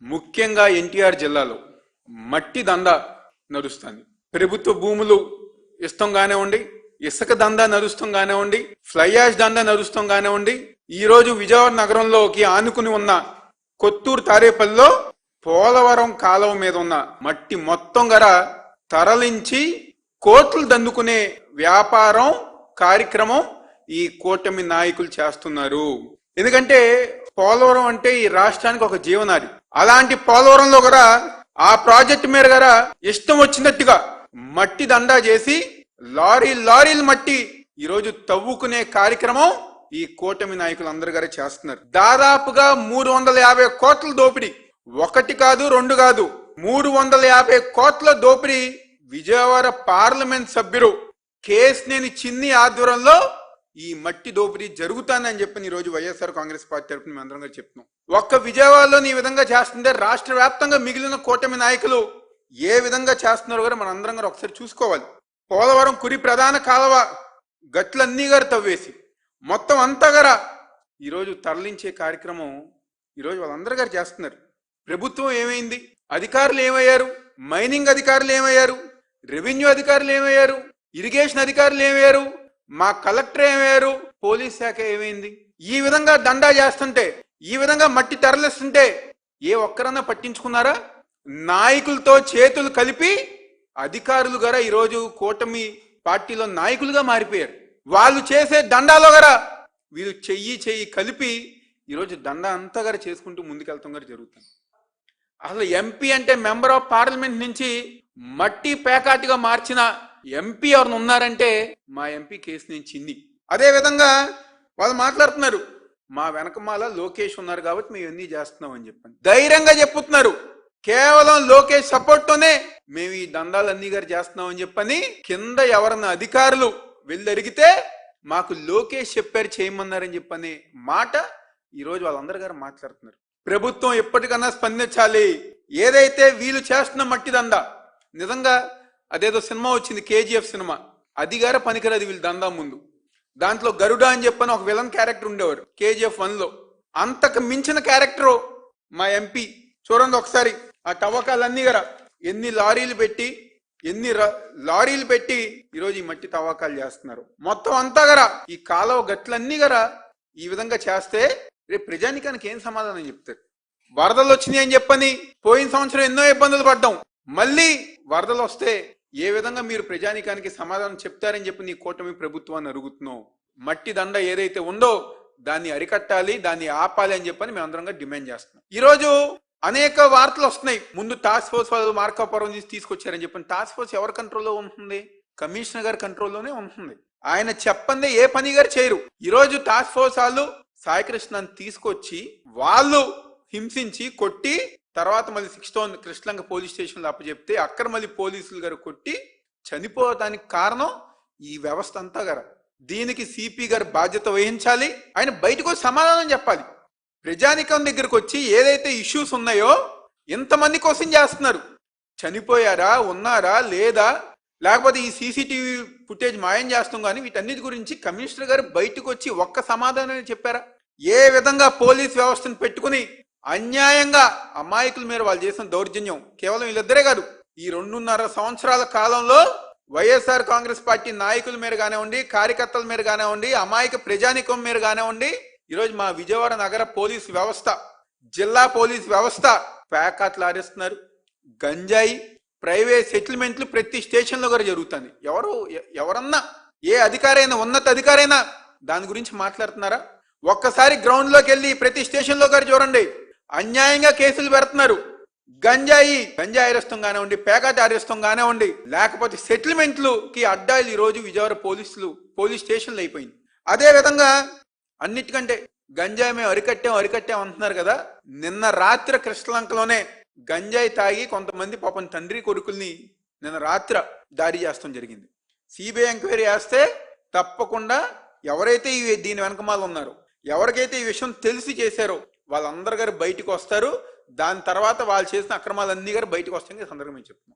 ముఖ్యంగా ఎన్టీఆర్ జిల్లాలో మట్టి దందా నడుస్తుంది. ప్రభుత్వ భూములు ఇష్టం కానివ్వండి, ఇసుక దందా నడుస్తాం కానివ్వండి, ఫ్లై యాష్ దందా నడుస్తాం కానివ్వండి, ఈ రోజు విజయవాడ నగరంలోకి ఆనుకుని ఉన్న కొత్తూరు తారేపల్లిలో పోలవరం కాలువ మీద ఉన్న మట్టి మొత్తం గర తరలించి కోట్లు దందుకునే వ్యాపారం కార్యక్రమం ఈ కూటమి నాయకులు చేస్తున్నారు. ఎందుకంటే పోలవరం అంటే ఈ రాష్ట్రానికి ఒక జీవనాడి. అలాంటి పోలవరంలో కూడా ఆ ప్రాజెక్టు మీద గారా ఇష్టం వచ్చినట్టుగా మట్టి దండా చేసి లారీలు మట్టి ఈరోజు తవ్వుకునే కార్యక్రమం ఈ కూటమి నాయకులు అందరు గారు చేస్తున్నారు. దాదాపుగా 350 కోట్ల దోపిడీ, ఒకటి కాదు రెండు కాదు, 350 కోట్ల దోపిడీ విజయవాడ పార్లమెంట్ సభ్యుడు కేశినేని చిన్ని ఆధ్వర్యంలో ఈ మట్టి దోపిడీ జరుగుతుందని చెప్పి ఈ రోజు వైఎస్ఆర్ కాంగ్రెస్ పార్టీ తరఫున మేము అందరం చెప్తున్నాం. ఒక్క విజయవాడలో ఈ విధంగా చేస్తుంటే రాష్ట్ర వ్యాప్తంగా మిగిలిన కూటమి నాయకులు ఏ విధంగా చేస్తున్నారో కూడా మన అందరం గారు ఒకసారి చూసుకోవాలి. పోలవరం కురి ప్రధాన కాలువ గట్లన్నీ గారు తవ్వేసి మొత్తం అంతా గారా ఈరోజు తరలించే కార్యక్రమం ఈరోజు వాళ్ళందరూ గారు చేస్తున్నారు. ప్రభుత్వం ఏమైంది? అధికారులు ఏమయ్యారు? మైనింగ్ అధికారులు ఏమయ్యారు? రెవెన్యూ అధికారులు ఏమయ్యారు? ఇరిగేషన్ అధికారులు ఏమయ్యారు? మా కలెక్టర్ ఏమయ్యారు? పోలీస్ శాఖ ఏమైంది? ఈ విధంగా దండా చేస్తుంటే, ఈ విధంగా మట్టి తరలిస్తుంటే ఏ ఒక్కరన్నా పట్టించుకున్నారా? నాయకులతో చేతులు కలిపి అధికారులు గారా ఈరోజు కూటమి పార్టీలో నాయకులుగా మారిపోయారు. వాళ్ళు చేసే దండాలో గారా వీళ్ళు చెయ్యి కలిపి ఈరోజు దండా అంతా గారు చేసుకుంటూ ముందుకెళ్తాం గారు జరుగుతుంది. అసలు ఎంపీ అంటే మెంబర్ ఆఫ్ పార్లమెంట్ నుంచి మట్టి పేకాటిగా మార్చిన ఎంపీ ఎవరిని ఉన్నారంటే మా ఎంపీ కేశినేని చిన్ని. అదే విధంగా వాళ్ళు మాట్లాడుతున్నారు, మా వెనకమాల లోకేష్ ఉన్నారు కాబట్టి మేము ఇవన్నీ చేస్తున్నాం అని చెప్పని ధైర్యంగా చెప్పుతున్నారు. కేవలం లోకేష్ సపోర్ట్ తోనే మేము ఈ దందాలన్నీ గారు చేస్తున్నాం అని చెప్పని కింద ఎవరన్నా అధికారులు వెళ్ళి అడిగితే మాకు లోకేష్ చెప్పారు చేయమన్నారని చెప్పనే మాట ఈరోజు వాళ్ళందరూ గారు మాట్లాడుతున్నారు. ప్రభుత్వం ఎప్పటికన్నా స్పందించాలి. ఏదైతే వీళ్ళు చేస్తున్న మట్టి దందా, నిజంగా అదేదో సినిమా వచ్చింది కేజీఎఫ్ సినిమా, అది గారే పనికిరాదు వీళ్ళు దందా ముందు. దాంట్లో గరుడ అని చెప్పని ఒక విలన్ క్యారెక్టర్ ఉండేవారు కేజీఎఫ్ 1లో. అంతకు మించిన క్యారెక్టర్ మా ఎంపీ. చూడండి ఒకసారి ఆ తవ్వకాలన్నీ గరా ఎన్ని లారీలు పెట్టి ఈరోజు ఈ మట్టి తవ్వకాలు చేస్తున్నారు. మొత్తం అంతా గరా ఈ కాలువ గట్లన్నీ గరా ఈ విధంగా చేస్తే రేపు ప్రజానికానికి ఏం సమాధానం చెప్తారు? వరదలు వచ్చినాయి అని చెప్పని పోయిన సంవత్సరం ఎన్నో ఇబ్బందులు పడ్డాం. మళ్ళీ వరదలు వస్తే ఏ విధంగా మీరు ప్రజానికానికి సమాధానం చెప్తారని చెప్పి నీ కూటమి ప్రభుత్వాన్ని అడుగుతున్నావు. మట్టి దండ ఏదైతే ఉందో దాన్ని అరికట్టాలి, దాన్ని ఆపాలి అని చెప్పని మేము అందరంగా డిమాండ్ చేస్తున్నాం. ఈరోజు అనేక వార్తలు వస్తున్నాయి. ముందు టాస్క్ ఫోర్స్ వాళ్ళు మార్కాపురం తీసుకొచ్చారని చెప్పని. టాస్క్ ఫోర్స్ ఎవరి కంట్రోల్లో ఉంటుంది? కమిషనర్ గారి కంట్రోల్లోనే ఉంటుంది. ఆయన చెప్పందే ఏ పని గారు చేయరు. ఈరోజు టాస్క్ ఫోర్స్ వాళ్ళు సాయికృష్ణని తీసుకొచ్చి వాళ్ళు హింసించి కొట్టి తర్వాత మళ్ళీ 6 కృష్ణలంక పోలీస్ స్టేషన్లో అప్పచెప్తే అక్కడ మళ్ళీ పోలీసులు గారు కొట్టి చనిపోవడానికి కారణం ఈ వ్యవస్థ అంతా గారు. దీనికి సిపి గారు బాధ్యత వహించాలి. ఆయన బయటకు సమాధానం చెప్పాలి. ప్రజానికం దగ్గరకు వచ్చి ఏదైతే ఇష్యూస్ ఉన్నాయో ఎంతమంది కోసం చేస్తున్నారు, చనిపోయారా, ఉన్నారా లేదా, లేకపోతే ఈ సీసీటీవీ ఫుటేజ్ మాయం చేస్తాం కానీ వీటన్నిటి గురించి కమిషనర్ గారు బయటకు వచ్చి ఒక్క సమాధానం చెప్పారా? ఏ విధంగా పోలీస్ వ్యవస్థను పెట్టుకుని అన్యాయంగా అమాయకుల మీద వాళ్ళు చేసిన దౌర్జన్యం కేవలం వీళ్ళిద్దరే కాదు, ఈ 2.5 సంవత్సరాల కాలంలో వైఎస్ఆర్ కాంగ్రెస్ పార్టీ నాయకుల మీద కానివ్వండి, కార్యకర్తల మీద కానివ్వండి, అమాయక ప్రజానికం మీద కానివ్వండి, ఈరోజు మా విజయవాడ నగర పోలీసు వ్యవస్థ, జిల్లా పోలీసు వ్యవస్థ ప్యాకాట్లు ఆడిస్తున్నారు. గంజాయి ప్రైవేట్ సెటిల్మెంట్లు ప్రతి స్టేషన్లో కూడా జరుగుతుంది. ఎవరన్నా ఏ అధికారైనా, ఉన్నత అధికారైనా దాని గురించి మాట్లాడుతున్నారా? ఒక్కసారి గ్రౌండ్ లోకి వెళ్ళి ప్రతి స్టేషన్ లో గారు చూడండి, అన్యాయంగా కేసులు పెడుతున్నారు. గంజాయి అరెస్తం కానివ్వండి, పేకాట అరెస్తం కానివ్వండి, లేకపోతే సెటిల్మెంట్లుకి అడ్డాయిలు ఈ రోజు విజయవాడ పోలీస్ స్టేషన్లు అయిపోయింది. అదే విధంగా అన్నిటికంటే గంజాయి మేము అరికట్టాం అంటున్నారు కదా. నిన్న రాత్రి కృష్ణలంకలోనే గంజాయి తాగి కొంతమంది పాపం తండ్రి కొడుకుల్ని నిన్న రాత్రి దాడి చేస్తాం జరిగింది. సిబిఐ ఎంక్వైరీ చేస్తే తప్పకుండా ఎవరైతే దీని వెనకమాల ఉన్నారో, ఎవరికైతే ఈ విషయం తెలిసి చేశారో వాళ్ళందరూ గారు బయటకు వస్తారు. దాని తర్వాత వాళ్ళు చేసిన అక్రమాలన్నీ గారు బయటకు వస్తాయని సందర్భంగా చెప్తున్నాం.